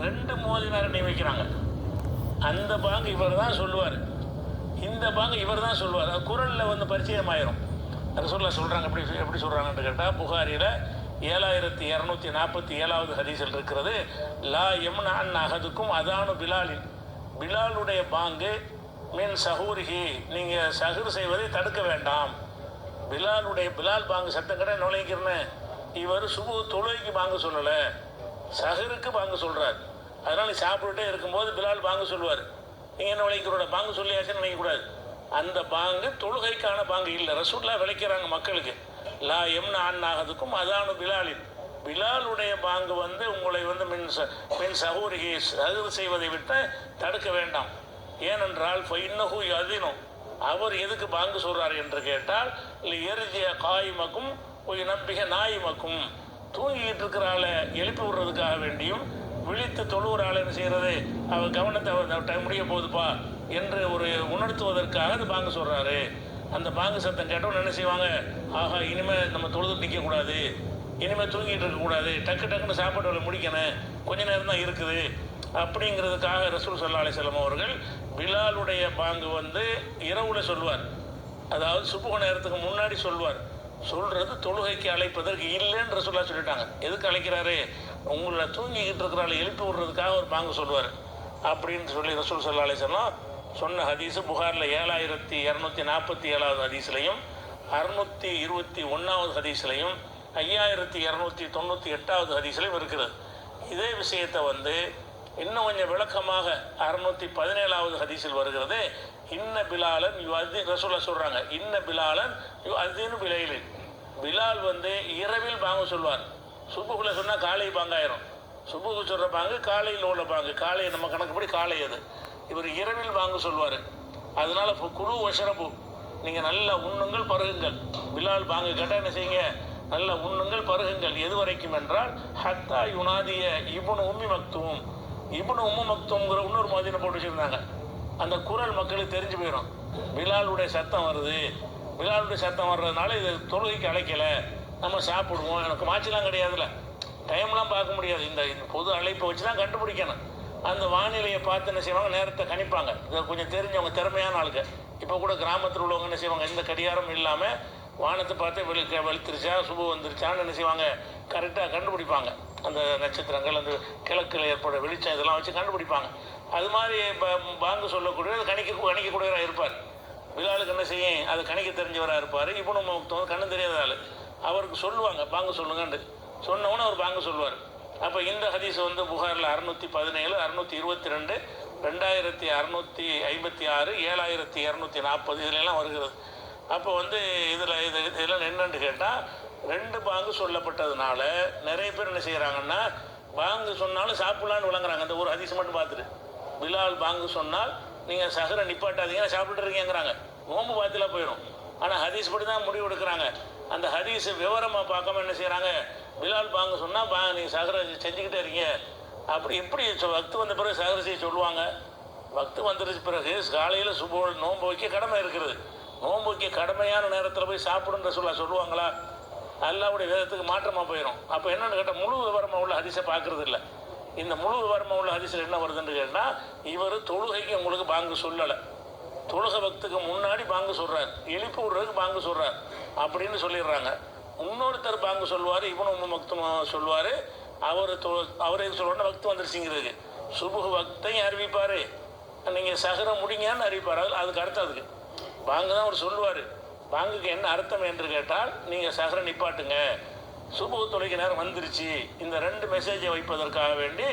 2 மோதினார் நியமிக்கிறாங்க. அந்த பாங்கு இவர் தான் சொல்லுவார், இந்த பாங்கு இவர் தான் சொல்லுவார். அது குரலில் வந்து பரிச்சயம் ஆயிரும். ரசூலுல்லாஹ் சொல்கிறாங்க. எப்படி சொல்கிறாங்கன்னு கேட்டால், புகாரியில் 7247வது ஹதீஸில் இருக்கிறது, லா யம்னா அன் அஹதுக்கும் அதானு பிலாலின், பிலாலுடைய பாங்கு மின் சஹூரிஹி, நீங்கள் சஹூர் செய்வதை தடுக்க வேண்டாம். பிலால் பாங்கு சத்தம் கடை நுழைக்கிறேன்னு இவர் சுபு தொழுகைக்கு பாங்கு சொல்லலை, சஹருக்கு பாங்கு சொல்கிறார். அதனால் நீ சாப்பிட்டுட்டே இருக்கும்போது பிலால் பாங்கு சொல்லுவார், நீங்கள் என்ன விளைக்கிறோட பாங்கு சொல்லியாச்சுன்னு நினைக்கக்கூடாது. அந்த பாங்கு தொழுகைக்கான பாங்கு இல்லை. ரசூலுல்லாஹ் விளைக்கிறாங்க மக்களுக்கு, லா எம்னா அண்ணாகதுக்கும் அதானு பிலாலின், பிலாலுடைய பாங்கு வந்து உங்களை வந்து மின் சஹூரிகி சஹூர் செய்வதை விட்டு தடுக்க வேண்டாம். ஏனென்றால் ஃபைன்னஹு யதினும், அவர் எதுக்கு பாங்கு சொல்கிறார் என்று கேட்டால், எரிஜிய காயிமக்கும் நம்பிக நாயிமக்கும், தூங்கிக்கிட்டு இருக்கிற ஆளை எழுப்பி விடுறதுக்காக வேண்டியும், விழித்து தொழுகிற ஆளை என்ன செய்கிறது, அவர் கவனத்தை அவர் முடிய போகுதுப்பா என்று ஒரு உணர்த்துவதற்காக அது பாங்கு சொல்கிறாரு. அந்த பாங்கு சத்தம் கேட்டவங்க என்ன செய்வாங்க, ஆஹா இனிமேல் நம்ம தொழுது நிற்கக்கூடாது, இனிமேல் தூங்கிட்டு இருக்கக்கூடாது, டக்குன்னு சாப்பாடு வேலை முடிக்கணும், கொஞ்ச நேரம் தான் இருக்குது அப்படிங்கிறதுக்காக ரசூல் ஸல்லல்லாஹு அலைஹி வஸல்லம் அவர்கள் பிலாலுடைய பாங்கு வந்து இரவுல சொல்வார். அதாவது சுபுஹ் நேரத்துக்கு முன்னாடி சொல்வார். சொல்கிறது தொழுகைக்கு அழைப்பதற்கு இல்லைன்னு ரசூலுல்லாஹ் சொல்லிட்டாங்க. எதுக்கு அழைக்கிறாரு, உங்களை தூங்கிக்கிட்டு இருக்கிறாள் எழுப்பி விடுறதுக்காக ஒரு பாங்கு சொல்வார் அப்படின்னு சொல்லி ரசூல் ஸல்லல்லாஹு அலைஹி வஸல்லம் சொன்ன ஹதீஸு புகாரில் 7247வது ஹதீஸ்லையும் 621வது ஹதீஸ்லையும் 5298வது ஹதீஸ்லையும் இருக்கிறது. இதே விஷயத்தை வந்து இன்னும் கொஞ்சம் விளக்கமாக 617வது ஹதீஸில் வருகிறது. இன்ன பிலாலன் ரசூலுல்லாஹ் சொல்கிறாங்க, இன்ன பிலாலன் யுஅذினு பிலைலின், பிலால் வந்து இரவில் பாங்கு சொல்வார். சுபுகுல சொன்னால் காலை பாங்காயிரும். சுபுகு சொல்கிற பாங்கு காலையில் உள்ள பாங்கு, காலை நம்ம கணக்குப்படி காலை அது. இவர் இரவில் பாங்கு சொல்வார். அதனால குழு வஷரபு, நீங்கள் நல்லா உண்ணுங்கள் பருகுங்கள். பிலால் பாங்கு கேட்டால் என்ன செய்யுங்க, நல்லா உண்ணுங்கள் பருகுங்கள். எது வரைக்கும் என்றால், ஹத்தா யுனாதிய இப்னு உம்மி மக்தூம், இப்னு உம்மு மக்தூம்ங்கிற இன்னொரு மதினை போட்டு வச்சுருந்தாங்க. அந்த குரல் மக்களுக்கு தெரிஞ்சு போயிடும், பிலாலுடைய சத்தம் வருது. பிலாலுடைய சத்தம் வர்றதுனால இது தொழுகைக்கு அழைக்கலை, நம்ம சாப்பிடுவோம். எனக்கு மாய்ச்சலாம் கிடையாதுல்ல, டைம்லாம் பார்க்க முடியாது. இந்த பொது அழைப்பை வச்சு தான் கண்டுபிடிக்கணும். அந்த வானிலையை பார்த்து என்ன செய்வாங்க, நேரத்தை கணிப்பாங்க. இதை கொஞ்சம் தெரிஞ்சவங்க திறமையான ஆளுங்க. இப்போ கூட கிராமத்தில் உள்ளவங்க என்ன செய்வாங்க, எந்த கடிகாரம் இல்லாமல் வானத்தை பார்த்து வெளுத்துருச்சா சுபு வந்துருச்சான்னு என்ன செய்வாங்க, கரெக்டாக கண்டுபிடிப்பாங்க. அந்த நட்சத்திரங்கள், அந்த கிழக்கில் ஏற்பட வெளிச்சம் இதெல்லாம் வச்சு கண்டுபிடிப்பாங்க. அது மாதிரி பாங்கு சொல்லக்கூடிய கணிக்கக்கூடியவராக இருப்பார். பிலாலுக்கு என்ன செய்யும், அது கணிக்க தெரிஞ்சவராக இருப்பார். இப்னு மக்தூம் கண்ணு தெரியாத ஆள், அவருக்கு சொல்லுவாங்க பாங்கு சொல்லுங்கன்னு. சொன்னவொன்னே அவர் பாங்கு சொல்லுவார். அப்போ இந்த ஹதீஸ் வந்து புகாரில் 617, 622, 2656, 7240 இதிலெல்லாம் வருகிறது. அப்போ வந்து இதெல்லாம் என்னன்னு கேட்டால், 2 பாங்கு சொல்லப்பட்டதுனால நிறைய பேர் என்ன செய்கிறாங்கன்னா, பாங்கு சொன்னாலும் சாப்பிட்லான்னு விளங்குறாங்க. அந்த ஒரு ஹதீஸ் மட்டும் பார்த்துட்டு, பிலால் பாங்கு சொன்னால் நீங்கள் சஹரை நிப்பாட்டாதீங்க சாப்பிட்டு இருக்கீங்கிறாங்க. நோம்பு பாத்திலாம் போயிடும். ஆனால் ஹதீஸ் படி தான் முடிவு எடுக்கிறாங்க. அந்த ஹதீஸை விவரமாக பார்க்காம என்ன செய்கிறாங்க, பிலால் பாங்கு சொன்னால் நீங்கள் சஹரை செஞ்சுக்கிட்டே இருக்கீங்க. அப்படி எப்படி வக்து வந்த பிறகு சஹரை செய்ய சொல்லுவாங்க? வக்து வந்துருச்சு பிறகு காலையில் சுப நோன்பு வைக்க கடமை இருக்கிறது. நோன்பு வைக்க கடமையான நேரத்தில் போய் சாப்பிடுன்ற சொல்லுவாங்களா? அல்லாஹ்வுடைய வேதத்துக்கு மாற்றமாக போயிடும். அப்போ என்னென்னு கேட்டால், முழு விவரமாக உள்ள ஹதீஸை பார்க்குறது இல்லை. இந்த முழு விவரமாக உள்ள ஹதீஸில் என்ன வருதுன்னு கேட்டால், இவர் தொழுகைக்கு உங்களுக்கு பாங்கு சொல்லலை, தொழுகை வக்துக்கு முன்னாடி பாங்கு சொல்கிறார், எழுப்பி விடுறதுக்கு பாங்கு சொல்கிறார் அப்படின்னு சொல்லிடுறாங்க. இன்னொருத்தர் பாங்கு சொல்லுவார், இப்னு உம்மு மக்தூம் சொல்லுவார், அவரே சொல்லணும்னா வக்து வந்துருச்சுங்கிறது. சுபுஹ் வக்தையும் அறிவிப்பார், நீங்கள் சஹரை முடிங்கன்னு அறிவிப்பார். அதுக்கு அர்த்தம் அதுக்கு பாங்கு தான் அவர் சொல்லுவார். பாங்குக்கு என்ன அர்த்தம் என்று கேட்டால், நீங்கள் சஹரை நிப்பாட்டுங்க, சுபுஹ் தொழுகை நேரம் வந்துருச்சு, இந்த 2 மெசேஜை வைப்பதற்காக வேண்டி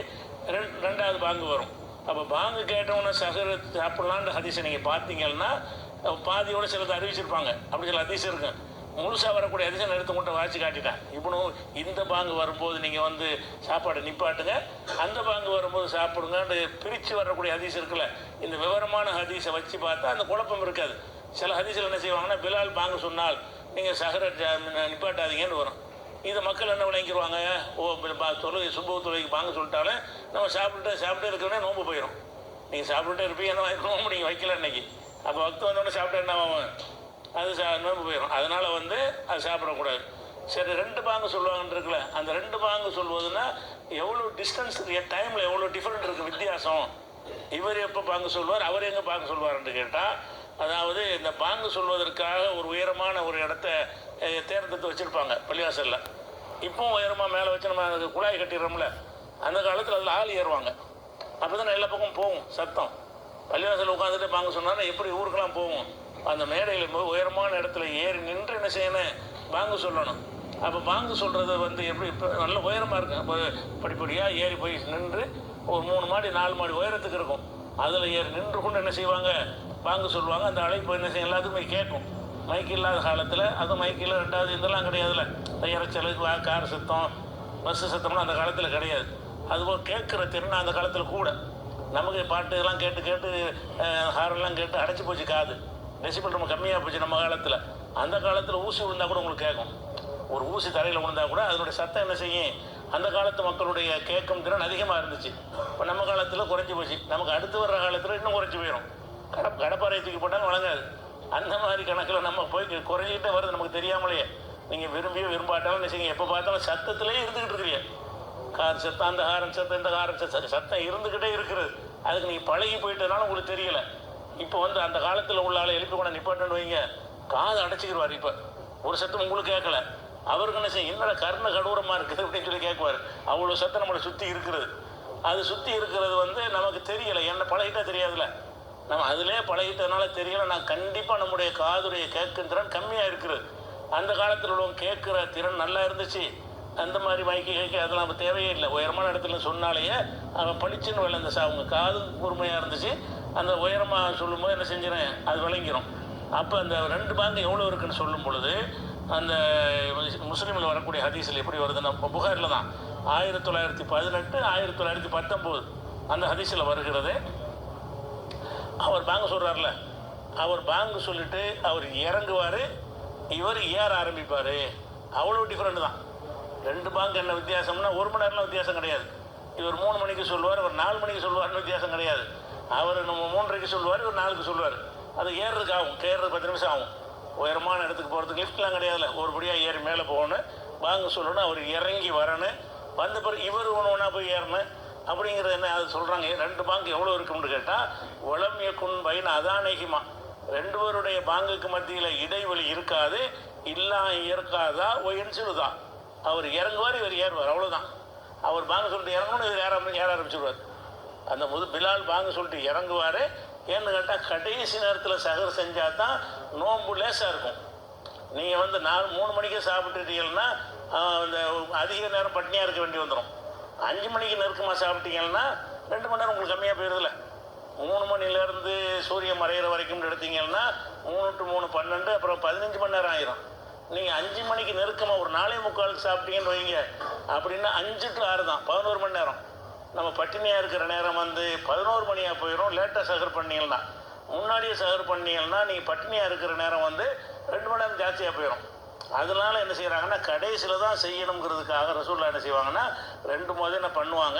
2வது பாங்கு வரும். அப்போ பாங்கு கேட்டவொன்னே சஹர் சாப்பிட்லான்ற ஹதீஸை நீங்கள் பார்த்தீங்கன்னா, பாதியோட சிலது அறிவிச்சிருப்பாங்க. அப்படி சில ஹதீஸ் இருக்கு. முழுசாக வரக்கூடிய ஹதீஸை எடுத்து மட்டும் வாசி காட்டிட்டேன். இப்போ இந்த பாங்கு வரும்போது நீங்கள் வந்து சாப்பாடை நிப்பாட்டுங்க, அந்த பாங்கு வரும்போது சாப்பிடுங்கன்னு பிரித்து வரக்கூடிய ஹதீஸ் இருக்குல்ல. இந்த விவரமான ஹதீஸை வச்சு பார்த்தா அந்த குழப்பம் இருக்காது. சில ஹதீஸில் என்ன செய்வாங்கன்னா, பிலால் பாங்கு சொன்னால் நீங்கள் சஹரை நிப்பாட்டாதீங்கன்னு வரும். இதை மக்கள் என்ன விளங்கிடுவாங்க, தொழுகை சுபுஹ் தொழுகைக்கு பாங்கு சொல்லிட்டாலே நம்ம சாப்பிட்டே இருக்கிறோன்னே நோம்பு போயிடும். நீங்கள் சாப்பிட்டுட்டே இருப்பீங்க, என்ன நோம்பு நீங்கள் வைக்கல இன்னைக்கு. அப்போ வக்து வந்தோடனே சாப்பிட்டா என்ன ஆகும், அது நோம்பு போயிடும். அதனால் வந்து அது சாப்பிடக்கூடாது. சரி 2 பாங்கு சொல்லுவாங்கன்னு இருக்குல்ல, அந்த 2 பாங்கு சொல்வதுன்னா எவ்வளோ டிஸ்டன்ஸ் டைமில் எவ்வளோ டிஃப்ரெண்ட் இருக்குது, வித்தியாசம். இவர் எப்போ பாங்கு சொல்லுவார், அவர் எங்கே பாங்கு சொல்லுவார்ன்னு கேட்டால், அதாவது இந்த பாங்கு சொல்வதற்காக ஒரு உயரமான ஒரு இடத்த தேர்ந்தெடுத்து வச்சுருப்பாங்க பள்ளிவாசலில். இப்போவும் உயரமாக மேலே வச்சு நம்ம குழாய் கட்டிடுறோம்ல, அந்த காலத்தில் அதில் ஆள் ஏறுவாங்க. அப்போ தான் எல்லா பக்கம் போகும் சத்தம். பள்ளிவாசல் உட்காந்துட்டு பாங்கு சொன்னாலும் எப்படி ஊருக்கெல்லாம் போகும். அந்த மேடையில் போய் உயரமான இடத்துல ஏறி நின்று என்ன செய்யணும், பாங்கு சொல்லணும். அப்போ பாங்கு சொல்கிறது வந்து எப்படி இப்போ நல்ல உயரமாக இருக்கும். இப்போ படிப்படியாக ஏறி போய் நின்று ஒரு 3 மாடி 4 மாடி உயரத்துக்கு இருக்கும். அதில் ஏறி நின்று கொண்டு என்ன செய்வாங்க, பாங்கு சொல்லுவாங்க. அந்த அழைப்பு என்ன செய்யும், எல்லாத்துக்குமே கேட்கும். மைக் இல்லாத காலத்தில், அது மைக்கில் 2வது இதெல்லாம் கிடையாதுல்ல, இறைச்சலுக்கு கார் சத்தம் பஸ்ஸு சத்தம்லாம் அந்த காலத்தில் கிடையாது. அதுபோல் கேட்குற திறன் அந்த காலத்தில் கூட. நமக்கு பாட்டு இதெல்லாம் கேட்டு கேட்டு ஹாரெல்லாம் கேட்டு அடைச்சி போச்சு காது. டெசிபிள் ரொம்ப கம்மியாக போச்சு நம்ம காலத்தில். அந்த காலத்தில் ஊசி விழுந்தால் கூட உங்களுக்கு கேட்கும். ஒரு ஊசி தரையில் விழுந்தால் கூட அதனுடைய சத்தம் என்ன செய்யும், அந்த காலத்து மக்களுடைய கேட்கும் திறன் அதிகமாக இருந்துச்சு. இப்போ நம்ம காலத்தில் குறைஞ்சி போச்சு. நமக்கு அடுத்து வர்ற காலத்தில் இன்னும் குறைஞ்சி போயிடும். கடப்பாறை தூக்கி போட்டாலும் வழங்காது. அந்த மாதிரி கணக்கில் நம்ம போய் குறைஞ்சிக்கிட்டே வருது நமக்கு தெரியாமலேயே. நீங்கள் விரும்பியோ விரும்பாட்டாலும் என்ன செய்யுங்க, எப்போ பார்த்தாலும் சத்தத்திலே இருந்துக்கிட்டு இருக்கிறீங்க. கார் சத்தம், அந்த ஹாரன் சத்தம், இந்த ஹாரன் சத்தம் இருந்துக்கிட்டே இருக்கிறது. அதுக்கு நீங்கள் பழகி போயிட்டதுனால உங்களுக்கு தெரியலை. இப்போ வந்து அந்த காலத்தில் உள்ள ஆளை எழுப்பி கூட நிப்பாட்டுன்னு வைங்க, காது அடைச்சிக்கிடுவார். இப்போ ஒரு சத்தம் உங்களுக்கு கேட்கல, அவருக்கு என்ன செய்யும், என்னோட கர்ண கடூரமாக இருக்குது அப்படின்னு சொல்லி கேட்குவார். அவ்வளோ சத்தம் நம்மளை சுற்றி இருக்கிறது. அது சுற்றி இருக்கிறது வந்து நமக்கு தெரியலை. என்ன பழகிட்டா தெரியாதுல்ல, நம்ம அதிலே பழகிட்டதுனால தெரியலை. நான் கண்டிப்பாக நம்முடைய காதுடைய கேட்கும் திறன் கம்மியாக இருக்கிறது. அந்த காலத்தில் உள்ளவங்க கேட்குற திறன் நல்லா இருந்துச்சு. அந்த மாதிரி மைக்கு கேட்க அதெல்லாம் நம்ம தேவையே இல்லை. உயரமான இடத்துல சொன்னாலேயே அவன் பளிச்சுன்னு விளைந்த அவங்க காது கூர்மையாக இருந்துச்சு. அந்த உயரமாக சொல்லும்போது என்ன செஞ்சிடறேன், அது விளங்கிடும். அப்போ அந்த 2 பாங்கு எவ்வளோ இருக்குன்னு சொல்லும் பொழுது, அந்த முஸ்லீமில் வரக்கூடிய ஹதீஸில் எப்படி வருதுன்னா, புகாரில் தான் 1918 1919 அந்த ஹதீஸில் வருகிறது. அவர் பாங்கு சொல்கிறார்ல, அவர் பாங்கு சொல்லிட்டு அவர் இறங்குவார், இவர் ஏற ஆரம்பிப்பார். அவ்வளோ டிஃப்ரெண்ட் தான். 2 பாங்கு என்ன வித்தியாசம்னா, 1 மணி நேரம்லாம் வித்தியாசம் கிடையாது. இவர் 3 மணிக்கு சொல்லுவார், அவர் 4 மணிக்கு சொல்லுவார்னு வித்தியாசம் கிடையாது. அவர் நம்ம 3:30க்கு சொல்லுவார், இவர் 4க்கு சொல்லுவார். அது ஏறுறதுக்கு ஆகும், ஏறுறது 10 நிமிஷம் ஆகும். உயரமான இடத்துக்கு போகிறதுக்கு லிஃப்ட்லாம் கிடையாதுல்ல, ஒருபடியாக ஏறி மேலே போகணும், பாங்கு சொல்லணும், அவர் இறங்கி வரணும், வந்த பிறகு இவர் ஒன்றா போய் ஏறணும். அப்படிங்கிறது என்ன அது சொல்கிறாங்க. 2 பாங்கு எவ்வளோ இருக்குன்னு கேட்டால், உளமிய குன் பைன் அதானேகிமா, 2 பேருடைய பாங்குக்கு மத்தியில் இடைவெளி இருக்காது. இல்லா இயற்காதா ஒயின் சொல்லுதா, அவர் இறங்குவார், இவர் ஏறுவார், அவ்வளோதான். அவர் பாங்கு சொல்லிட்டு இறங்கணும், இவர் ஏற ஆரம்பிச்சிடுவார். அந்த பிலால் பாங்கு சொல்லிட்டு இறங்குவார். ஏன்னு கேட்டால் கடைசி நேரத்தில் சகர் செஞ்சால் தான் நோன்பு லேசாக இருக்கும். நீங்கள் வந்து 3 மணிக்கே சாப்பிட்டுட்டீங்கன்னா இந்த அதிக நேரம் பட்னியாக இருக்க வேண்டி வந்துடும். 5 மணிக்கு நெருக்கமாக சாப்பிட்டீங்கன்னா 2 மணி நேரம் உங்களுக்கு கம்மியாக போயிடுதில்ல. 3 மணிலேருந்து சூரியன் மறைகிற வரைக்கும் எடுத்தீங்கன்னா 3 to 3 12, அப்புறம் 15 மணி நேரம் ஆயிரும். நீங்கள் 5 மணிக்கு நெருக்கமாக ஒரு 4:45 சாப்பிட்டீங்கன்னு வைங்க, அப்படின்னா 5 to 6 தான், 11 மணி நேரம். நம்ம பட்டினியாக இருக்கிற நேரம் வந்து 11 மணியாக போயிடும். லேட்டாக சகர் பண்ணீங்கன்னா, முன்னாடியே சகர் பண்ணீங்கன்னா நீங்கள் பட்டினியாக இருக்கிற நேரம் வந்து 2 மணி நேரம் ஜாஸ்தியாக போயிடும். அதனால என்ன செய்கிறாங்கன்னா, கடைசியில் தான் செய்யணுங்கிறதுக்காக ரசூலுல்லாஹ் என்ன செய்வாங்கன்னா 2 முதல்ல பண்ணுவாங்க.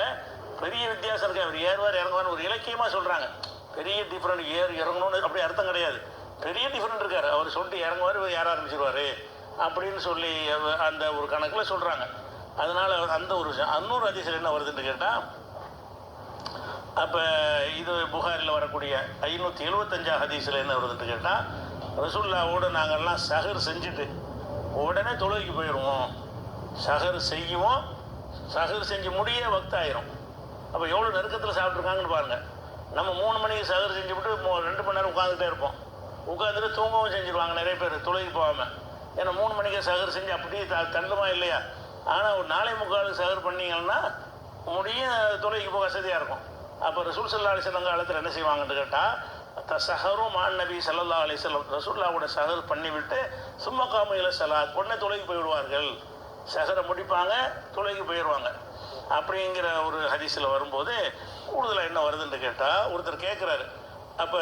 பெரிய வித்தியாசம் இருக்குது. அவர் ஏறுவார் இறங்குவார்னு ஒரு இலக்கியமாக சொல்கிறாங்க. பெரிய டிஃப்ரெண்ட் இறங்கணும்னு அப்படி அர்த்தம் கிடையாது. பெரிய டிஃப்ரெண்ட் இருக்கார். அவர் சொல்லிட்டு இறங்குவார், இவர் ஏற ஆரம்பிச்சிருவார் அப்படின்னு சொல்லி அந்த ஒரு கணக்கில் சொல்கிறாங்க. அதனால் அந்த ஒரு இன்னொரு ஹதீஸில் என்ன வருதுன்னு கேட்டால், அப்போ இது புகாரில் வரக்கூடிய 575 ஹதீஸில் என்ன வருதுன்னு கேட்டால், ரசூலுல்லாஹ்வோடு நாங்கள்லாம் சஹர் செஞ்சுட்டு உடனே தொழுகைக்கு போயிடுவோம். சஹர் செய்வோம், சஹர் செஞ்சு முடிய வக்தாயிரும். அப்போ எவ்வளோ நெருக்கத்தில் சாப்பிட்ருக்காங்கன்னு பாருங்கள். நம்ம 3 மணிக்கு சஹர் செஞ்சுவிட்டு 2 மணி நேரம் உட்காந்துக்கிட்டே இருப்போம். உட்காந்துட்டு தூங்கவும் செஞ்சுருவாங்க நிறைய பேர் தொழுகைக்கு போகாமல். ஏன்னா 3 மணிக்கு சஹர் செஞ்சு அப்படியே தள்ளுமா இல்லையா. ஆனால் ஒரு 4:45 சஹர் பண்ணிங்கன்னா முடியும் தொழுகைக்கு போக வசதியாக இருக்கும். அப்போ ரசூல் ஸல்லல்லாஹு அலைஹி வஸல்லம் காலத்தில் என்ன செய்வாங்கன்னு கேட்டால், சஹரும் மான் நபி ஸல்லல்லாஹு அலைஹி வஸல்லம், ரசூலுல்லாஹ்வோட சஹர் பண்ணிவிட்டு சும்மா காமு இல ஸலாத், உடனே தொழுகைக்கு போயிடுவார்கள். சஹரை முடிப்பாங்க, தொழுகைக்கு போயிடுவாங்க. அப்படிங்கிற ஒரு ஹதீஸில் வரும்போது கூடுதலாக என்ன வருதுன்னு கேட்டால், ஒருத்தர் கேட்குறாரு, அப்போ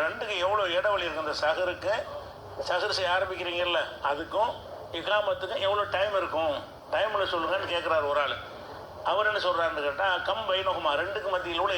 2க்கு எவ்வளோ இடைவெளி இருக்குது, அந்த சஹருக்கு சஹர் செய்ய ஆரம்பிக்கிறீங்கல்ல அதுக்கும் இகாமத்துக்கும் எவ்வளோ டைம் இருக்கும், டைமில் சொல்லுங்கன்னு கேட்குறாரு ஒரு ஆள். அவர் என்ன சொல்கிறாருன்னு கேட்டால், கம் பைனகுமா, 2க்கு மத்தியில் உள்ள